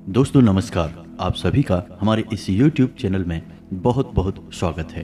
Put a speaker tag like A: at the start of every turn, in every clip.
A: दोस्तों नमस्कार। आप सभी का हमारे इस YouTube चैनल में बहुत बहुत स्वागत है।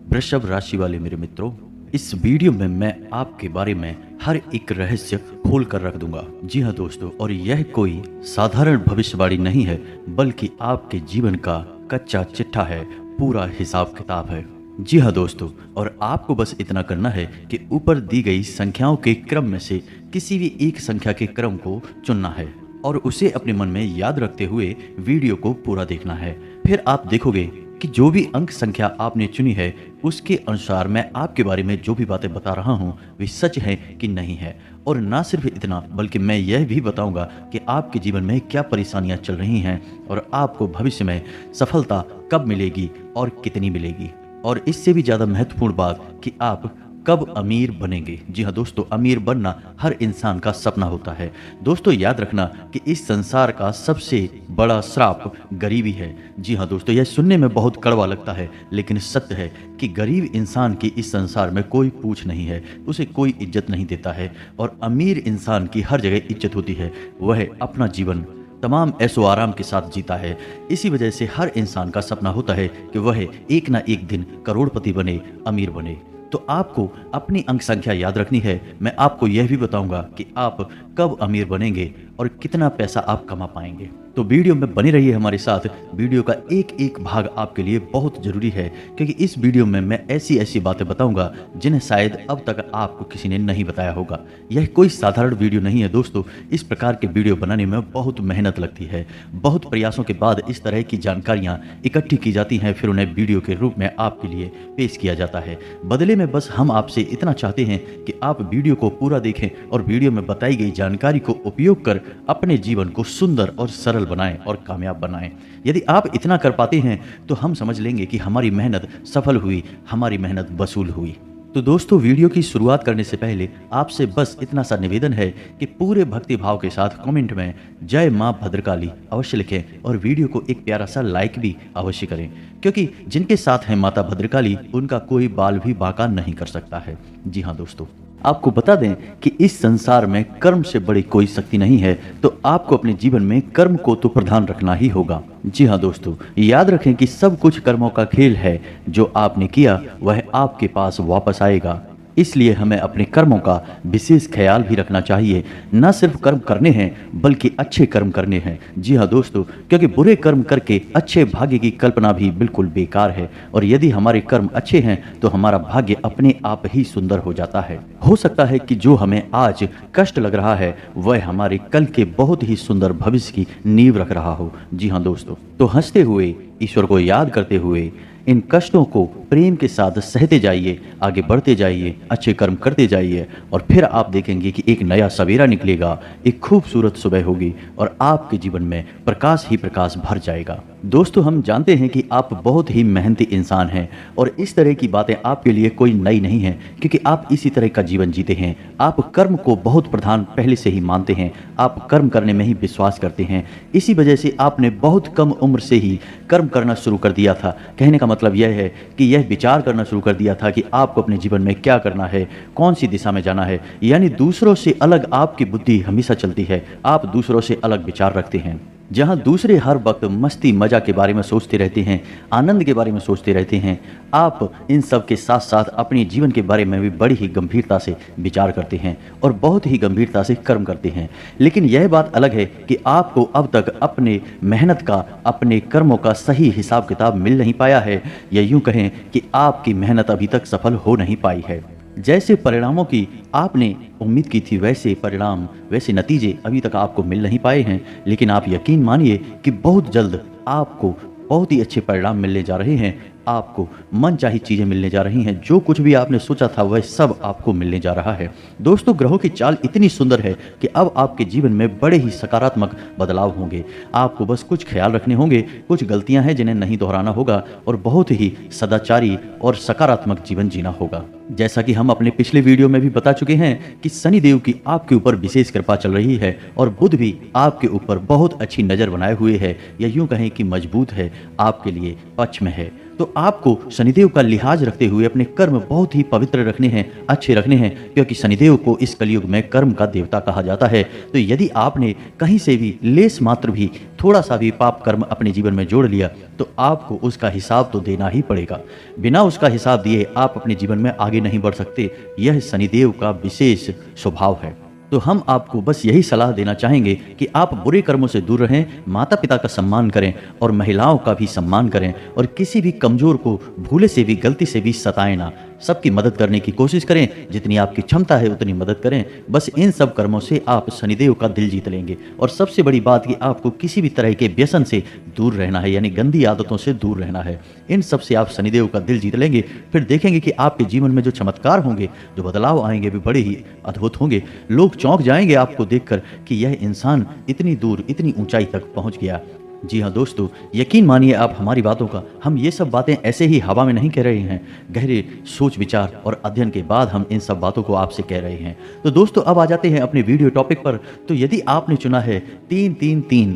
A: वृषभ राशि वाले मेरे मित्रों, इस वीडियो में मैं आपके बारे में हर एक रहस्य खोल कर रख दूंगा। जी हाँ दोस्तों, और यह कोई साधारण भविष्यवाणी नहीं है, बल्कि आपके जीवन का कच्चा चिट्ठा है, पूरा हिसाब किताब है। जी हाँ दोस्तों, और आपको बस इतना करना है कि ऊपर दी गई संख्याओं के क्रम में से किसी भी एक संख्या के क्रम को चुनना है और उसे अपने मन में याद रखते हुए वीडियो को पूरा देखना है। फिर आप देखोगे कि जो भी अंक संख्या आपने चुनी है उसके अनुसार मैं आपके बारे में जो भी बातें बता रहा हूँ वे सच है कि नहीं है। और ना सिर्फ इतना, बल्कि मैं यह भी बताऊंगा कि आपके जीवन में क्या परेशानियां चल रही हैं और आपको भविष्य में सफलता कब मिलेगी और कितनी मिलेगी। और इससे भी ज़्यादा महत्वपूर्ण बात कि आप कब अमीर बनेंगे। जी हाँ दोस्तों, अमीर बनना हर इंसान का सपना होता है। दोस्तों याद रखना कि इस संसार का सबसे बड़ा श्राप गरीबी है। जी हाँ दोस्तों, यह सुनने में बहुत कड़वा लगता है, लेकिन सत्य है कि गरीब इंसान की इस संसार में कोई पूछ नहीं है, उसे कोई इज्जत नहीं देता है। और अमीर इंसान की हर जगह इज्जत होती है। वह अपना जीवन तमाम ऐशो आराम के साथ जीता है। इसी वजह से हर इंसान का सपना होता है कि वह एक ना एक दिन करोड़पति बने, अमीर बने। तो आपको अपनी अंक संख्या याद रखनी है। मैं आपको यह भी बताऊंगा कि आप कब अमीर बनेंगे और कितना पैसा आप कमा पाएंगे। तो वीडियो में बने रहिए हमारे साथ। वीडियो का एक एक भाग आपके लिए बहुत ज़रूरी है, क्योंकि इस वीडियो में मैं ऐसी ऐसी बातें बताऊंगा जिन्हें शायद अब तक आपको किसी ने नहीं बताया होगा। यह कोई साधारण वीडियो नहीं है दोस्तों। इस प्रकार के वीडियो बनाने में बहुत मेहनत लगती है। बहुत प्रयासों के बाद इस तरह की जानकारियाँ इकट्ठी की जाती हैं, फिर उन्हें वीडियो के रूप में आपके लिए पेश किया जाता है। बदले में बस हम आपसे इतना चाहते हैं कि आप वीडियो को पूरा देखें और वीडियो में बताई गई जानकारी को उपयोग कर अपने जीवन को सुंदर और सरल बनाएं और कामयाब बनाएं। यदि आप इतना कर पाते हैं तो हम समझ लेंगे कि हमारी मेहनत सफल हुई, हमारी मेहनत वसूल हुई। तो दोस्तों, वीडियो की शुरुआत करने से पहले आपसे बस इतना सा निवेदन है कि पूरे भक्ति भाव के साथ कमेंट में जय मां भद्रकाली अवश्य लिखें और वीडियो को एक प्यारा सा लाइक भी अवश्य करें, क्योंकि जिनके साथ है माता भद्रकाली उनका कोई बाल भी बांका नहीं कर सकता है। जी हाँ दोस्तों, आपको बता दें कि इस संसार में कर्म से बड़ी कोई शक्ति नहीं है, तो आपको अपने जीवन में कर्म को तो प्रधान रखना ही होगा। जी हाँ दोस्तों, याद रखें कि सब कुछ कर्मों का खेल है। जो आपने किया वह आपके पास वापस आएगा। इसलिए हमें अपने कर्मों का विशेष ख्याल भी रखना चाहिए। न सिर्फ कर्म करने हैं बल्कि अच्छे कर्म करने हैं। जी हाँ दोस्तों, क्योंकि बुरे कर्म करके अच्छे भाग्य की कल्पना भी बिल्कुल बेकार है। और यदि हमारे कर्म अच्छे हैं तो हमारा भाग्य अपने आप ही सुंदर हो जाता है। हो सकता है कि जो हमें आज कष्ट लग रहा है वह हमारे कल के बहुत ही सुंदर भविष्य की नींव रख रहा हो। जी हाँ दोस्तों, तो हंसते हुए, ईश्वर को याद करते हुए इन कष्टों को प्रेम के साथ सहते जाइए, आगे बढ़ते जाइए, अच्छे कर्म करते जाइए और फिर आप देखेंगे कि एक नया सवेरा निकलेगा, एक खूबसूरत सुबह होगी और आपके जीवन में प्रकाश ही प्रकाश भर जाएगा। दोस्तों, हम जानते हैं कि आप बहुत ही मेहनती इंसान हैं और इस तरह की बातें आपके लिए कोई नई नहीं है, क्योंकि आप इसी तरह का जीवन जीते हैं। आप कर्म को बहुत प्रधान पहले से ही मानते हैं। आप कर्म करने में ही विश्वास करते हैं। इसी वजह से आपने बहुत कम उम्र से ही कर्म करना शुरू कर दिया था। कहने का मतलब यह है कि यह विचार करना शुरू कर दिया था कि आपको अपने जीवन में क्या करना है, कौन सी दिशा में जाना है। यानी दूसरों से अलग आपकी बुद्धि हमेशा चलती है। आप दूसरों से अलग विचार रखते हैं। जहां दूसरे हर वक्त मस्ती मजा के बारे में सोचते रहते हैं, आनंद के बारे में सोचते रहते हैं, आप इन सब के साथ साथ अपने जीवन के बारे में भी बड़ी ही गंभीरता से विचार करते हैं और बहुत ही गंभीरता से कर्म करते हैं। लेकिन यह बात अलग है कि आपको अब तक अपने मेहनत का, अपने कर्मों का सही हिसाब किताब मिल नहीं पाया है, या यूं कहें कि आपकी मेहनत अभी तक सफल हो नहीं पाई है। जैसे परिणामों की आपने उम्मीद की थी वैसे परिणाम, वैसे नतीजे अभी तक आपको मिल नहीं पाए हैं। लेकिन आप यकीन मानिए कि बहुत जल्द आपको बहुत ही अच्छे परिणाम मिलने जा रहे हैं। आपको मनचाही चीज़ें मिलने जा रही हैं। जो कुछ भी आपने सोचा था वह सब आपको मिलने जा रहा है। दोस्तों, ग्रहों की चाल इतनी सुंदर है कि अब आपके जीवन में बड़े ही सकारात्मक बदलाव होंगे। आपको बस कुछ ख्याल रखने होंगे, कुछ गलतियां हैं जिन्हें नहीं दोहराना होगा और बहुत ही सदाचारी और सकारात्मक जीवन जीना होगा। जैसा कि हम अपने पिछले वीडियो में भी बता चुके हैं कि शनिदेव की आपके ऊपर विशेष कृपा चल रही है और बुध भी आपके ऊपर बहुत अच्छी नज़र बनाए हुए है, या यूं कहें कि मजबूत है, आपके लिए पक्ष में है। तो आपको शनिदेव का लिहाज रखते हुए अपने कर्म बहुत ही पवित्र रखने हैं, अच्छे रखने हैं, क्योंकि शनिदेव को इस कलयुग में कर्म का देवता कहा जाता है। तो यदि आपने कहीं से भी लेस मात्र भी थोड़ा सा भी पाप कर्म अपने जीवन में जोड़ लिया तो आपको उसका हिसाब तो देना ही पड़ेगा। बिना उसका हिसाब दिए आप अपने जीवन में आगे नहीं बढ़ सकते। यह शनिदेव का विशेष स्वभाव है। तो हम आपको बस यही सलाह देना चाहेंगे कि आप बुरे कर्मों से दूर रहें, माता पिता का सम्मान करें और महिलाओं का भी सम्मान करें, और किसी भी कमज़ोर को भूले से भी गलती से भी सताएं ना। सबकी मदद करने की कोशिश करें, जितनी आपकी क्षमता है उतनी मदद करें। बस इन सब कर्मों से आप शनिदेव का दिल जीत लेंगे। और सबसे बड़ी बात कि आपको किसी भी तरह के व्यसन से दूर रहना है, यानी गंदी आदतों से दूर रहना है। इन सब से आप शनिदेव का दिल जीत लेंगे, फिर देखेंगे कि आपके जीवन में जो चमत्कार होंगे, जो बदलाव आएंगे, भी बड़े ही अद्भुत होंगे। लोग चौंक जाएंगे आपको देखकर कि यह इंसान इतनी दूर, इतनी ऊंचाई तक पहुंच गया। जी हाँ दोस्तों, यकीन मानिए आप हमारी बातों का। हम ये सब बातें ऐसे ही हवा में नहीं कह रहे हैं, गहरे सोच विचार और अध्ययन के बाद हम इन सब बातों को आपसे कह रहे हैं। तो दोस्तों अब आ जाते हैं अपने वीडियो टॉपिक पर। तो यदि आपने चुना है 3-3-3,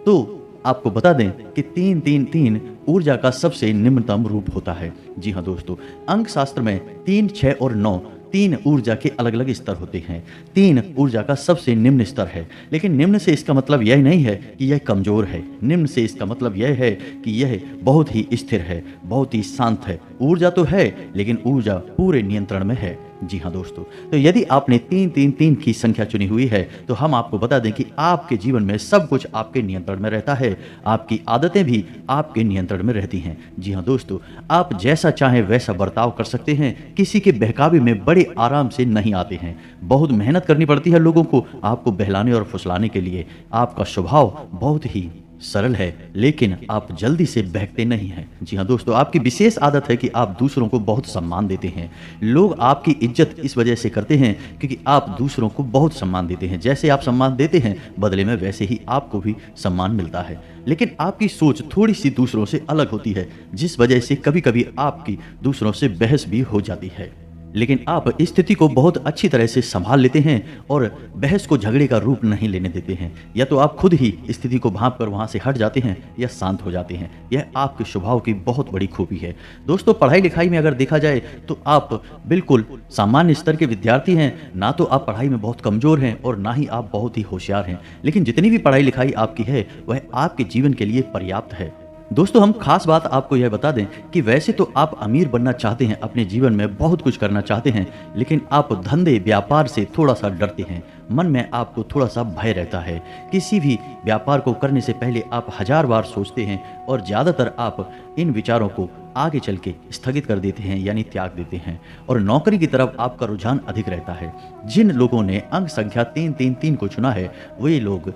A: तो आपको बता दें कि 3-3-3 ऊर्जा का सबसे निम्नतम रूप होता है। जी हाँ दोस्तों, अंक शास्त्र में 3, 6 और 9 तीन ऊर्जा के अलग अलग स्तर होते हैं। 3 ऊर्जा का सबसे निम्न स्तर है, लेकिन निम्न से इसका मतलब यह नहीं है कि यह कमजोर है। निम्न से इसका मतलब यह है कि यह बहुत ही स्थिर है, बहुत ही शांत है। ऊर्जा तो है, लेकिन ऊर्जा पूरे नियंत्रण में है। जी हाँ दोस्तों, तो यदि आपने 3-3-3 की संख्या चुनी हुई है तो हम आपको बता दें कि आपके जीवन में सब कुछ आपके नियंत्रण में रहता है। आपकी आदतें भी आपके नियंत्रण में रहती हैं। जी हाँ दोस्तों, आप जैसा चाहें वैसा बर्ताव कर सकते हैं। किसी के बहकावे में बड़े आराम से नहीं आते हैं। बहुत मेहनत करनी पड़ती है लोगों को आपको बहलाने और फुसलाने के लिए। आपका स्वभाव बहुत ही सरल है, लेकिन आप जल्दी से बहकते नहीं हैं। जी हाँ दोस्तों, आपकी विशेष आदत है कि आप दूसरों को बहुत सम्मान देते हैं। लोग आपकी इज्जत इस वजह से करते हैं क्योंकि आप दूसरों को बहुत सम्मान देते हैं। जैसे आप सम्मान देते हैं, बदले में वैसे ही आपको भी सम्मान मिलता है। लेकिन आपकी सोच थोड़ी सी दूसरों से अलग होती है, जिस वजह से कभी कभी आपकी दूसरों से बहस भी हो जाती है। लेकिन आप स्थिति को बहुत अच्छी तरह से संभाल लेते हैं और बहस को झगड़े का रूप नहीं लेने देते हैं। या तो आप खुद ही स्थिति को भांप कर वहाँ से हट जाते हैं या शांत हो जाते हैं। यह आपके स्वभाव की बहुत बड़ी खूबी है। दोस्तों, पढ़ाई लिखाई में अगर देखा जाए तो आप बिल्कुल सामान्य स्तर के विद्यार्थी हैं। ना तो आप पढ़ाई में बहुत कमज़ोर हैं और ना ही आप बहुत ही होशियार हैं, लेकिन जितनी भी पढ़ाई लिखाई आपकी है वह आपके जीवन के लिए पर्याप्त है। दोस्तों, हम खास बात आपको यह बता दें कि वैसे तो आप अमीर बनना चाहते हैं, अपने जीवन में बहुत कुछ करना चाहते हैं, लेकिन आप धंधे व्यापार से थोड़ा सा डरते हैं। मन में आपको थोड़ा सा भय रहता है। किसी भी व्यापार को करने से पहले आप 1000 बार सोचते हैं और ज़्यादातर आप इन विचारों को आगे चल के स्थगित कर देते हैं, यानी त्याग देते हैं। और नौकरी की तरफ आपका रुझान अधिक रहता है। जिन लोगों ने अंक संख्या 3-3-3 को चुना है वे लोग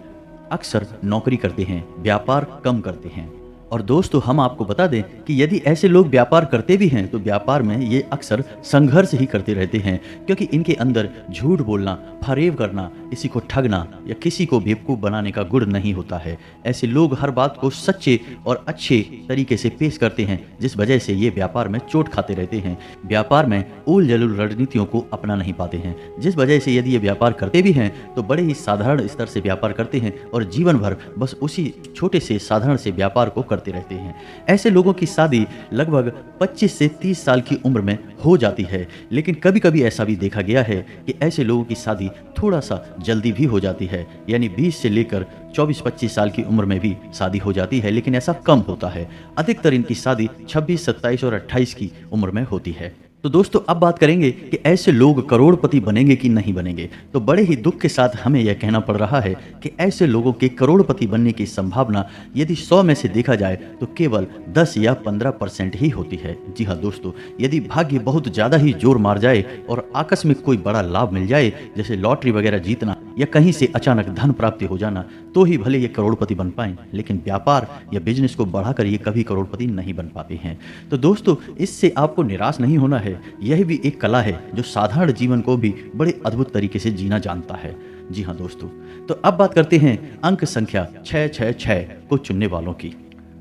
A: अक्सर नौकरी करते हैं, व्यापार कम करते हैं। और दोस्तों, हम आपको बता दें कि यदि ऐसे लोग व्यापार करते भी हैं तो व्यापार में ये अक्सर संघर्ष ही करते रहते हैं, क्योंकि इनके अंदर झूठ बोलना, फरेब करना, किसी को ठगना या किसी को बेवकूफ़ बनाने का गुण नहीं होता है। ऐसे लोग हर बात को सच्चे और अच्छे तरीके से पेश करते हैं, जिस वजह से ये व्यापार में चोट खाते रहते हैं। व्यापार में उल जलूल रणनीतियों को अपना नहीं पाते हैं, जिस वजह से यदि ये व्यापार करते भी हैं तो बड़े ही साधारण स्तर से व्यापार करते हैं और जीवन भर बस उसी छोटे से साधारण से व्यापार को करते रहते हैं। ऐसे लोगों की शादी लगभग 25 से 30 साल की उम्र में हो जाती है, लेकिन कभी कभी ऐसा भी देखा गया है कि ऐसे लोगों की शादी थोड़ा सा जल्दी भी हो जाती है, यानी 20 से लेकर 24-25 साल की उम्र में भी शादी हो जाती है, लेकिन ऐसा कम होता है। अधिकतर इनकी शादी 26, 27 और 28 की उम्र में होती है। तो दोस्तों, अब बात करेंगे कि ऐसे लोग करोड़पति बनेंगे कि नहीं बनेंगे। तो बड़े ही दुख के साथ हमें यह कहना पड़ रहा है कि ऐसे लोगों के करोड़पति बनने की संभावना यदि 100 में से देखा जाए तो केवल 10 या 15% ही होती है। जी हाँ दोस्तों, यदि भाग्य बहुत ज़्यादा ही जोर मार जाए और आकस्मिक कोई बड़ा लाभ मिल जाए, जैसे लॉटरी वगैरह जीतना या कहीं से अचानक धन प्राप्ति हो जाना, तो ही भले ये करोड़पति बन पाएं, लेकिन व्यापार या बिजनेस को बढ़ाकर ये कभी करोड़पति नहीं बन पाते हैं। तो दोस्तों, इससे आपको निराश नहीं होना है। यह भी एक कला है जो साधारण जीवन को भी बड़े अद्भुत तरीके से जीना जानता है। जी हाँ दोस्तों, तो अब बात करते हैं अंक संख्या 666 को चुनने वालों की।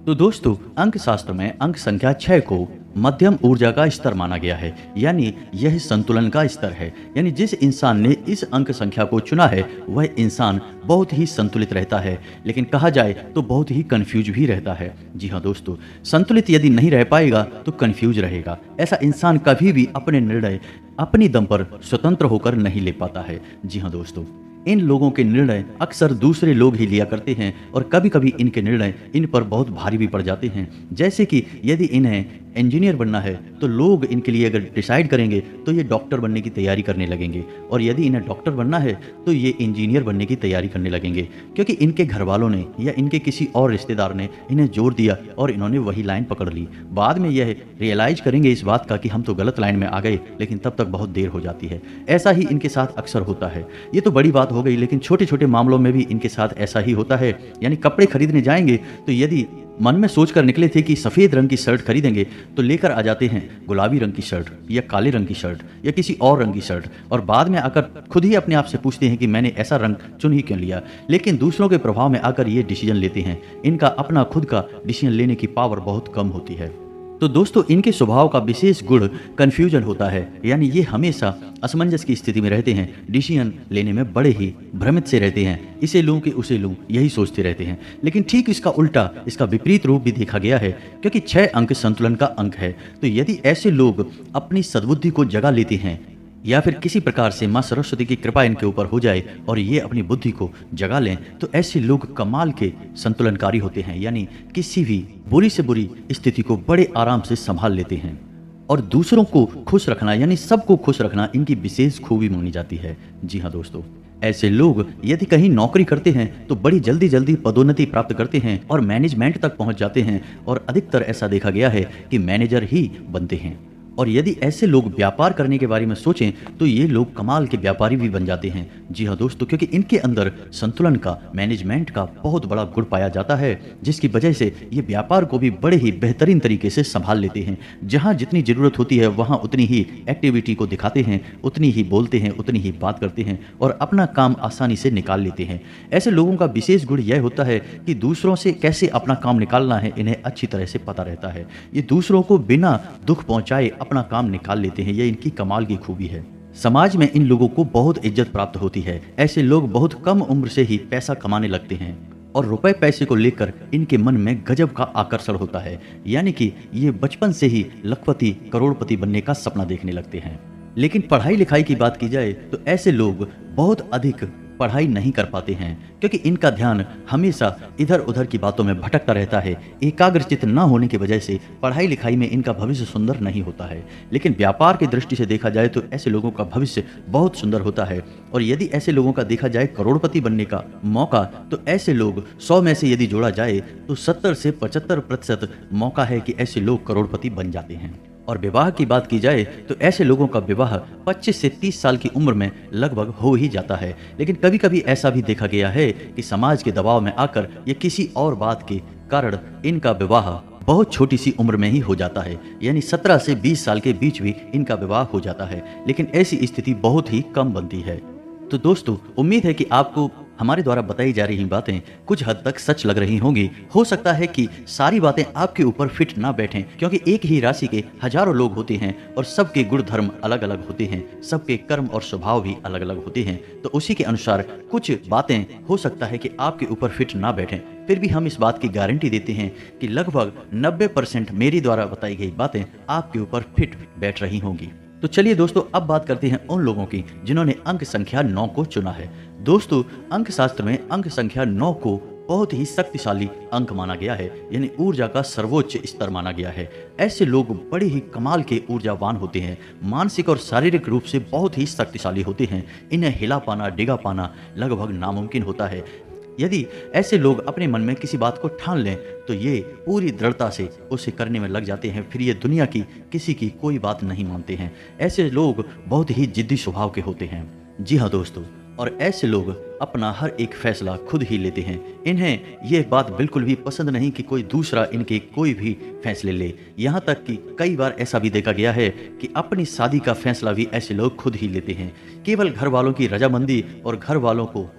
A: तो दोस्तों, अंक शास्त्र में अंक संख्या 6 को मध्यम ऊर्जा का स्तर माना गया है, यानी यह संतुलन का स्तर है। यानी जिस इंसान ने इस अंक संख्या को चुना है वह इंसान बहुत ही संतुलित रहता है, लेकिन कहा जाए तो बहुत ही कंफ्यूज भी रहता है। जी हाँ दोस्तों, संतुलित यदि नहीं रह पाएगा तो कंफ्यूज रहेगा। ऐसा इंसान कभी भी अपने निर्णय अपनी दम पर स्वतंत्र होकर नहीं ले पाता है। जी हाँ दोस्तों, इन लोगों के निर्णय अक्सर दूसरे लोग ही लिया करते हैं और कभी कभी इनके निर्णय इन पर बहुत भारी भी पड़ जाते हैं। जैसे कि यदि इन्हें इंजीनियर बनना है तो लोग इनके लिए अगर डिसाइड करेंगे तो ये डॉक्टर बनने की तैयारी करने लगेंगे, और यदि इन्हें डॉक्टर बनना है तो ये इंजीनियर बनने की तैयारी करने लगेंगे, क्योंकि इनके घर वालों ने या इनके किसी और रिश्तेदार ने इन्हें जोर दिया और इन्होंने वही लाइन पकड़ ली। बाद में यह रियलाइज करेंगे इस बात का कि हम तो गलत लाइन में आ गए, लेकिन तब तक बहुत देर हो जाती है। ऐसा ही इनके साथ अक्सर होता है। ये तो बड़ी बात हो गई, लेकिन छोटे छोटे मामलों में भी इनके साथ ऐसा ही होता है। यानी कपड़े खरीदने जाएंगे तो यदि मन में सोच कर निकले थे कि सफ़ेद रंग की शर्ट खरीदेंगे तो लेकर आ जाते हैं गुलाबी रंग की शर्ट या काले रंग की शर्ट या किसी और रंग की शर्ट, और बाद में आकर खुद ही अपने आप से पूछते हैं कि मैंने ऐसा रंग चुन ही क्यों लिया। लेकिन दूसरों के प्रभाव में आकर ये डिसीजन लेते हैं। इनका अपना खुद का डिसीजन लेने की पावर बहुत कम होती है। तो दोस्तों, इनके स्वभाव का विशेष गुण कन्फ्यूजन होता है। यानी ये हमेशा असमंजस की स्थिति में रहते हैं, डिसीजन लेने में बड़े ही भ्रमित से रहते हैं। इसे लूं कि उसे लूं, यही सोचते रहते हैं। लेकिन ठीक इसका उल्टा, इसका विपरीत रूप भी देखा गया है, क्योंकि 6 अंक संतुलन का अंक है। तो यदि ऐसे लोग अपनी सद्बुद्धि को जगा लेते हैं या फिर किसी प्रकार से माँ सरस्वती की कृपा इनके ऊपर हो जाए और ये अपनी बुद्धि को जगा लें, तो ऐसे लोग कमाल के संतुलनकारी होते हैं। यानी किसी भी बुरी से बुरी स्थिति को बड़े आराम से संभाल लेते हैं, और दूसरों को खुश रखना यानी सबको खुश रखना इनकी विशेष खूबी मानी जाती है। जी हाँ दोस्तों, ऐसे लोग यदि कहीं नौकरी करते हैं तो बड़ी जल्दी जल्दी पदोन्नति प्राप्त करते हैं और मैनेजमेंट तक पहुंच जाते हैं, और अधिकतर ऐसा देखा गया है कि मैनेजर ही बनते हैं। और यदि ऐसे लोग व्यापार करने के बारे में सोचें तो ये लोग कमाल के व्यापारी भी बन जाते हैं। जी हाँ दोस्तों, क्योंकि इनके अंदर संतुलन का, मैनेजमेंट का बहुत बड़ा गुण पाया जाता है, जिसकी वजह से ये व्यापार को भी बड़े ही बेहतरीन तरीके से संभाल लेते हैं। जहाँ जितनी ज़रूरत होती है वहाँ उतनी ही एक्टिविटी को दिखाते हैं, उतनी ही बोलते हैं, उतनी ही बात करते हैं और अपना काम आसानी से निकाल लेते हैं। ऐसे लोगों का विशेष गुण यह होता है कि दूसरों से कैसे अपना काम निकालना है इन्हें अच्छी तरह से पता रहता है। ये दूसरों को बिना दुख पहुँचाए अपना काम निकाल लेते हैं। यह इनकी कमाल की खूबी है। समाज में इन लोगों को बहुत इज्जत प्राप्त होती है। ऐसे लोग बहुत कम उम्र से ही पैसा कमाने लगते हैं और रुपए पैसे को लेकर इनके मन में गजब का आकर्षण होता है। यानी कि ये बचपन से ही लखपति, करोड़पति बनने का सपना देखने लगते हैं। लेकिन पढ़ाई लिखाई की बात की जाए तो ऐसे लोग बहुत अधिक पढ़ाई नहीं कर पाते हैं, क्योंकि इनका ध्यान हमेशा इधर उधर की बातों में भटकता रहता है। एकाग्रचित न होने की वजह से पढ़ाई लिखाई में इनका भविष्य सुंदर नहीं होता है। लेकिन व्यापार की दृष्टि से देखा जाए तो ऐसे लोगों का भविष्य बहुत सुंदर होता है। और यदि ऐसे लोगों का देखा जाए करोड़पति बनने का मौका, तो ऐसे लोग 100 में से यदि जोड़ा जाए तो 70 से 75% मौका है कि ऐसे लोग करोड़पति बन जाते हैं। और विवाह की बात की जाए तो ऐसे लोगों का विवाह 25 से 30 साल की उम्र में लगभग हो ही जाता है। लेकिन कभी कभी ऐसा भी देखा गया है कि समाज के दबाव में आकर या किसी और बात के कारण इनका विवाह बहुत छोटी सी उम्र में ही हो जाता है। यानी 17 से 20 साल के बीच भी इनका विवाह हो जाता है। लेकिन ऐसी स्थिति बहुत ही कम बनती है। तो दोस्तों, उम्मीद है कि आपको हमारे द्वारा बताई जा रही बातें कुछ हद तक सच लग रही होंगी। हो सकता है कि सारी बातें आपके ऊपर फिट ना बैठें, क्योंकि एक ही राशि के हजारों लोग होते हैं और सबके गुण धर्म अलग अलग होते हैं, सबके कर्म और स्वभाव भी अलग अलग होते हैं। तो उसी के अनुसार कुछ बातें हो सकता है कि आपके ऊपर फिट ना बैठें। फिर भी हम इस बात की गारंटी देते हैं कि लगभग 90% मेरी द्वारा बताई गई बातें आपके ऊपर फिट बैठ रही होंगी। तो चलिए दोस्तों, अब बात करते हैं उन लोगों की जिन्होंने अंक संख्या 9 को चुना है। दोस्तों, अंक शास्त्र में अंक संख्या 9 को बहुत ही शक्तिशाली अंक माना गया है, यानी ऊर्जा का सर्वोच्च स्तर माना गया है। ऐसे लोग बड़े ही कमाल के ऊर्जावान होते हैं, मानसिक और शारीरिक रूप से बहुत ही शक्तिशाली होते हैं। इन्हें हिला पाना, डिगा पाना लगभग नामुमकिन होता है। यदि ऐसे लोग अपने मन में किसी बात को ठान लें तो ये पूरी दृढ़ता से उसे करने में लग जाते हैं। फिर ये दुनिया की किसी की कोई बात नहीं मानते हैं। ऐसे लोग बहुत ही जिद्दी स्वभाव के होते हैं। जी हाँ दोस्तों, और ऐसे लोग अपना हर एक फैसला खुद ही लेते हैं। इन्हें यह बात बिल्कुल भी पसंद नहीं कि कोई दूसरा इनके कोई भी फैसले ले। यहाँ तक कि कई बार ऐसा भी देखा गया है कि अपनी शादी का फैसला भी ऐसे लोग खुद ही लेते हैं। केवल घर वालों की रजामंदी और घर वालों को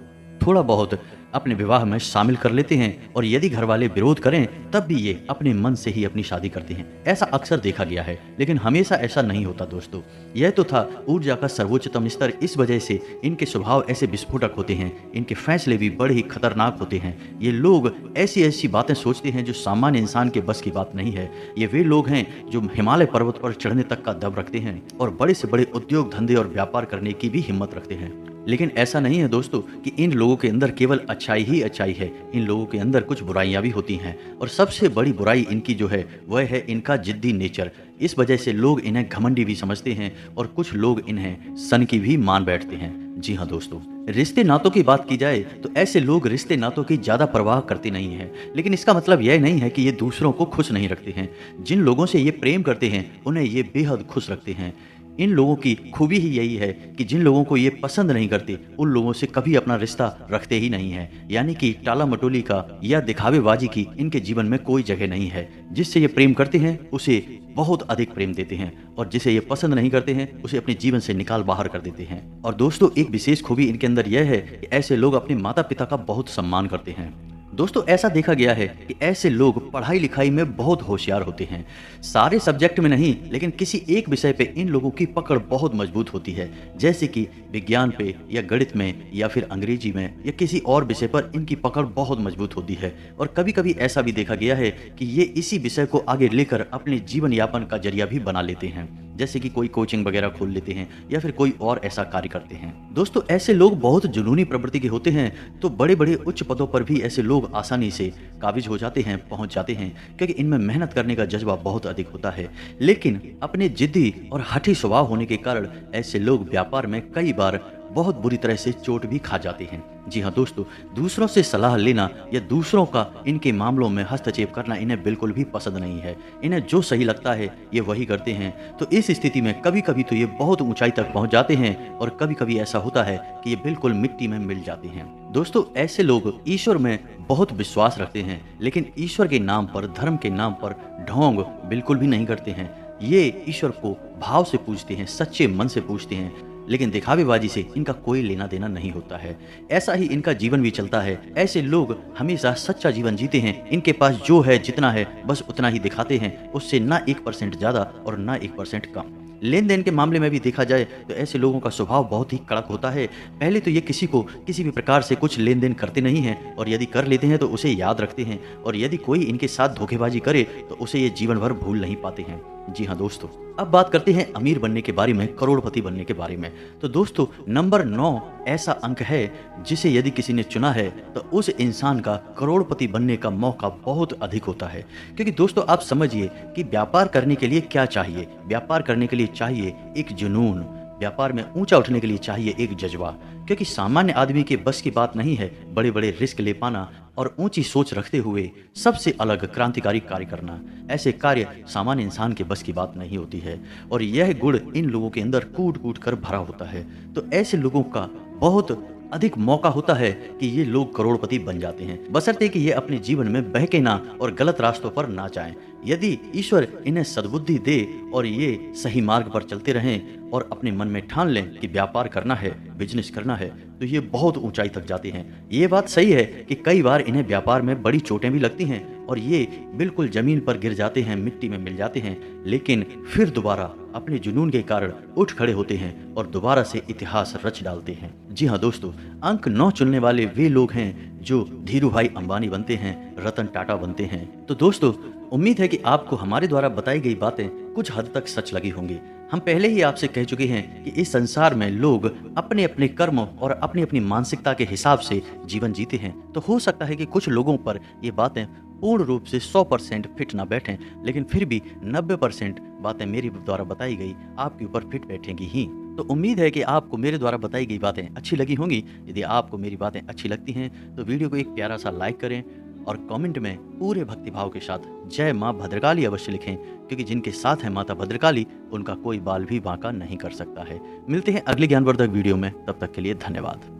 A: थोड़ा बहुत अपने विवाह में शामिल कर लेते हैं और यदि घर वाले विरोध करें तब भी ये अपने मन से ही अपनी शादी करते हैं। ऐसा अक्सर देखा गया है, लेकिन हमेशा ऐसा नहीं होता दोस्तों। यह तो था ऊर्जा का सर्वोच्चतम स्तर, इस वजह से इनके स्वभाव ऐसे विस्फोटक होते हैं, इनके फैसले भी बड़े ही खतरनाक होते हैं। ये लोग ऐसी ऐसी बातें सोचते हैं जो सामान्य इंसान के बस की बात नहीं है। ये वे लोग हैं जो हिमालय पर्वत पर चढ़ने तक का दम रखते हैं और बड़े से बड़े उद्योग धंधे और व्यापार करने की भी हिम्मत रखते हैं। लेकिन ऐसा नहीं है दोस्तों कि इन लोगों के अंदर केवल अच्छाई ही अच्छाई है। इन लोगों के अंदर कुछ बुराइयां भी होती हैं और सबसे बड़ी बुराई इनकी जो है वह है इनका जिद्दी नेचर। इस वजह से लोग इन्हें घमंडी भी समझते हैं और कुछ लोग इन्हें सन की भी मान बैठते हैं। जी हाँ दोस्तों, रिश्ते नातों की बात की जाए तो ऐसे लोग रिश्ते नातों की ज़्यादा परवाह करते नहीं हैं, लेकिन इसका मतलब यह नहीं है कि ये दूसरों को खुश नहीं रखते हैं। जिन लोगों से ये प्रेम करते हैं उन्हें ये बेहद खुश रखते हैं। इन लोगों की खूबी ही यही है कि जिन लोगों को ये पसंद नहीं करते उन लोगों से कभी अपना रिश्ता रखते ही नहीं है। यानी कि टाला मटोली का या दिखावेबाजी की इनके जीवन में कोई जगह नहीं है। जिससे ये प्रेम करते हैं उसे बहुत अधिक प्रेम देते हैं और जिसे ये पसंद नहीं करते हैं उसे अपने जीवन से निकाल बाहर कर देते हैं। और दोस्तों, एक विशेष खूबी इनके अंदर यह है कि ऐसे लोग अपने माता पिता का बहुत सम्मान करते हैं। दोस्तों, ऐसा देखा गया है कि ऐसे लोग पढ़ाई लिखाई में बहुत होशियार होते हैं। सारे सब्जेक्ट में नहीं, लेकिन किसी एक विषय पे इन लोगों की पकड़ बहुत मजबूत होती है। जैसे कि विज्ञान पे या गणित में या फिर अंग्रेजी में या किसी और विषय पर इनकी पकड़ बहुत मजबूत होती है। और कभी कभी ऐसा भी देखा गया है कि ये इसी विषय को आगे लेकर अपने जीवन यापन का जरिया भी बना लेते हैं। जैसे कि कोई कोचिंग वगैरह खोल लेते हैं या फिर कोई और ऐसा कार्य करते हैं। दोस्तों, ऐसे लोग बहुत जुनूनी प्रवृत्ति के होते हैं, तो बड़े बड़े उच्च पदों पर भी ऐसे लोग आसानी से काबिज हो जाते हैं, पहुंच जाते हैं, क्योंकि इनमें मेहनत करने का जज्बा बहुत अधिक होता है। लेकिन अपने जिद्दी और हठी स्वभाव होने के कारण ऐसे लोग व्यापार में कई बार बहुत बुरी तरह से चोट भी खा जाते हैं। जी हाँ दोस्तों, दूसरों से सलाह लेना या दूसरों का इनके मामलों में हस्तक्षेप करना इन्हें बिल्कुल भी पसंद नहीं है। इन्हें जो सही लगता है ये वही करते हैं। तो इस स्थिति में कभी कभी तो ये बहुत ऊंचाई तक पहुंच जाते हैं और कभी कभी ऐसा होता है कि ये बिल्कुल मिट्टी में मिल जाते हैं। दोस्तों, ऐसे लोग ईश्वर में बहुत विश्वास रखते हैं, लेकिन ईश्वर के नाम पर, धर्म के नाम पर ढोंग बिल्कुल भी नहीं करते हैं। ये ईश्वर को भाव से पूजते हैं, सच्चे मन से पूजते हैं, लेकिन दिखावेबाजी से इनका कोई लेना देना नहीं होता है। ऐसा ही इनका जीवन भी चलता है। ऐसे लोग हमेशा सच्चा जीवन जीते हैं। इनके पास जो है, जितना है, बस उतना ही दिखाते हैं, उससे ना 1% ज़्यादा और ना 1% कम। लेन देन के मामले में भी देखा जाए तो ऐसे लोगों का स्वभाव बहुत ही कड़क होता है। पहले तो ये किसी को किसी भी प्रकार से कुछ लेन देन करते नहीं हैं, और यदि कर लेते हैं तो उसे याद रखते हैं, और यदि कोई इनके साथ धोखेबाजी करे तो उसे ये जीवन भर भूल नहीं पाते हैं। जी हाँ दोस्तों, अब बात करते हैं अमीर बनने के बारे में, करोड़पति बनने के बारे में। तो दोस्तों, नंबर 9 ऐसा अंक है जिसे यदि किसी ने चुना है तो उस इंसान का करोड़पति बनने का मौका बहुत अधिक होता है। क्योंकि दोस्तों, आप समझिए कि व्यापार करने के लिए क्या चाहिए। व्यापार करने के लिए चाहिए एक जुनून, व्यापार में ऊंचा उठने के लिए चाहिए एक जज्बा। क्योंकि सामान्य आदमी के बस की बात नहीं है बड़े बड़े रिस्क ले पाना और ऊंची सोच रखते हुए सबसे अलग क्रांतिकारी कार्य करना। ऐसे कार्य सामान्य इंसान के बस की बात नहीं होती है, और यह गुण इन लोगों के अंदर कूट कूट कर भरा होता है। तो ऐसे लोगों का बहुत अधिक मौका होता है कि ये लोग करोड़पति बन जाते हैं, बशर्ते कि ये अपने जीवन में बहके ना और गलत रास्तों पर ना जाएं। यदि ईश्वर इन्हें सद्बुद्धि दे और ये सही मार्ग पर चलते रहें और अपने मन में ठान लें कि व्यापार करना है, बिजनेस करना है, तो ये बहुत ऊंचाई तक जाते हैं। ये बात सही है कि कई बार इन्हें व्यापार में बड़ी चोटें भी लगती हैं और ये बिल्कुल जमीन पर गिर जाते हैं, मिट्टी में मिल जाते हैं, लेकिन फिर दोबारा अपने जुनून के कारण उठ खड़े होते हैं और दोबारा से इतिहास रच डालते हैं। जी हाँ दोस्तों, अंक 9 चुनने वाले वे लोग हैं जो धीरू भाई अंबानी बनते हैं, रतन टाटा बनते हैं। तो दोस्तों, उम्मीद है कि आपको हमारे द्वारा बताई गई बातें कुछ हद तक सच लगी होंगी। हम पहले ही आपसे कह चुके हैं कि इस संसार में लोग अपने अपने कर्म और अपनी अपनी मानसिकता के हिसाब से जीवन जीते हैं। तो हो सकता है कि कुछ लोगों पर ये बातें पूर्ण रूप से 100% फिट ना बैठें, लेकिन फिर भी 90% बातें मेरी द्वारा बताई गई आपके ऊपर फिट बैठेंगी ही। तो उम्मीद है कि आपको मेरे द्वारा बताई गई बातें अच्छी लगी होंगी। यदि आपको मेरी बातें अच्छी लगती हैं तो वीडियो को एक प्यारा सा लाइक करें और कमेंट में पूरे भक्तिभाव के साथ जय माँ भद्रकाली अवश्य लिखें, क्योंकि जिनके साथ है माता भद्रकाली उनका कोई बाल भी बांका नहीं कर सकता है। मिलते हैं अगले ज्ञानवर्धक वीडियो में, तब तक के लिए धन्यवाद।